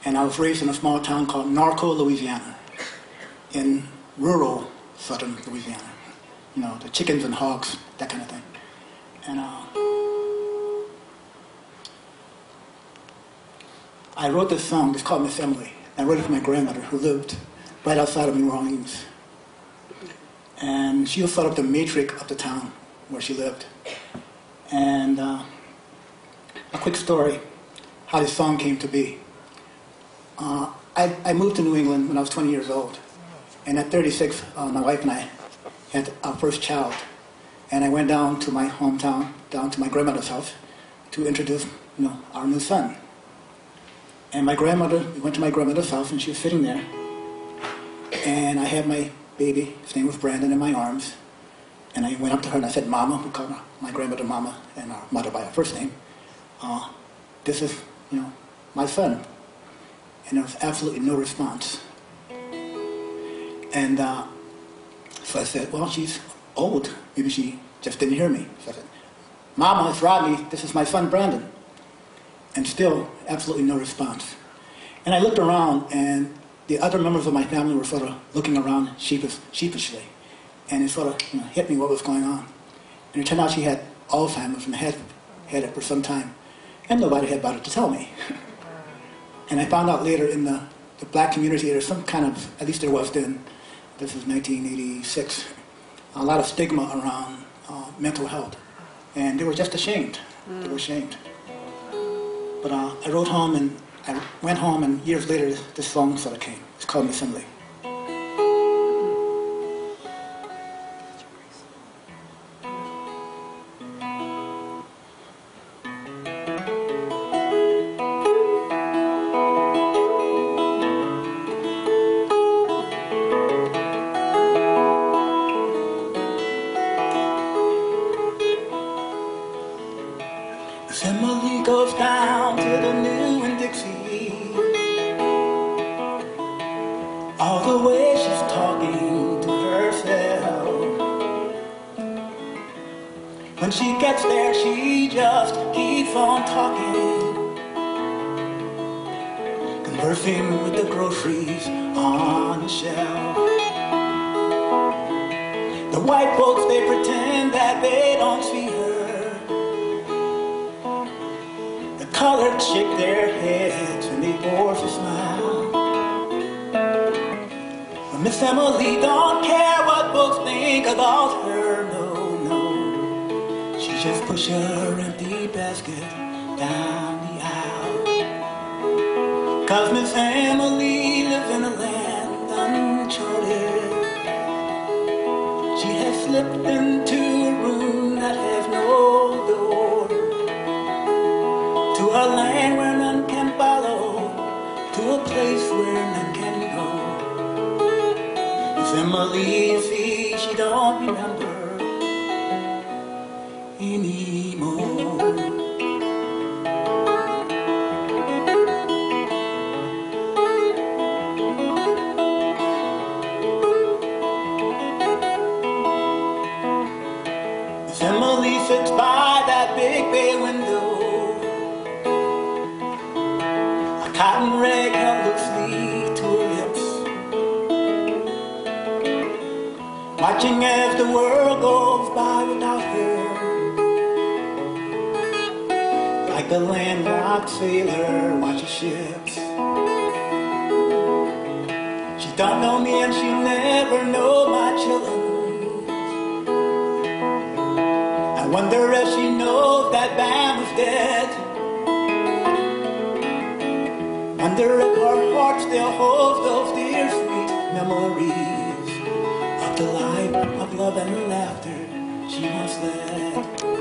And I was raised in a small town called Norco, Louisiana, in rural southern Louisiana. You know, the chickens and hogs, that kind of thing. And I wrote this song, it's called Miss Emily. I wrote it for my grandmother who lived right outside of New Orleans. And she was sort of the matriarch of the town where she lived. And a quick story, how this song came to be. I moved to New England when I was 20 years old. And at 36, my wife and I had our first child. And I went down to my hometown, down to my grandmother's house, to introduce, our new son. And we went to my grandmother's house, and she was sitting there. And I had my baby, his name was Brandon, in my arms. And I went up to her and I said, Mama, we called my grandmother Mama, and our mother by her first name. This is, my son. And there was absolutely no response. And so I said, well, she's old. Maybe she just didn't hear me. So I said, Mama, it's Rodney. This is my son, Brandon. And still, absolutely no response. And I looked around, and the other members of my family were sort of looking around sheepishly. And it sort of hit me what was going on. And it turned out she had Alzheimer's and had it for some time. And nobody had bothered to tell me. And I found out later in the black community there's some kind of, at least there was then, this is 1986, a lot of stigma around mental health. And they were just ashamed. They were ashamed. But I wrote home, and I went home, and years later this song sort of came. It's called Miss Emily. Miss Emily goes down to the New and Dixie. All the way she's talking to herself. When she gets there, she just keeps on talking, conversing with the groceries on the shelf. The white folks, they pretend that they don't see her. Colored shake their heads when they force a smile. But Miss Emily don't care what folks think about her, no. She just pushes her empty basket down the aisle. 'Cause Miss Emily lives in a land uncharted. She has slipped into a room that has no door. To a land where none can follow, to a place where none can go. Miss Emily, you see, she don't remember anymore. Miss Emily sits by that big bay window, cotton rag held loosely to her lips, watching as the world goes by without her, like the landlocked sailor watches ships. She don't know me and she'll never know my children. I wonder if she knows that Bam was dead. Wonder if her heart still holds those dear sweet memories of the life of love and laughter she once led.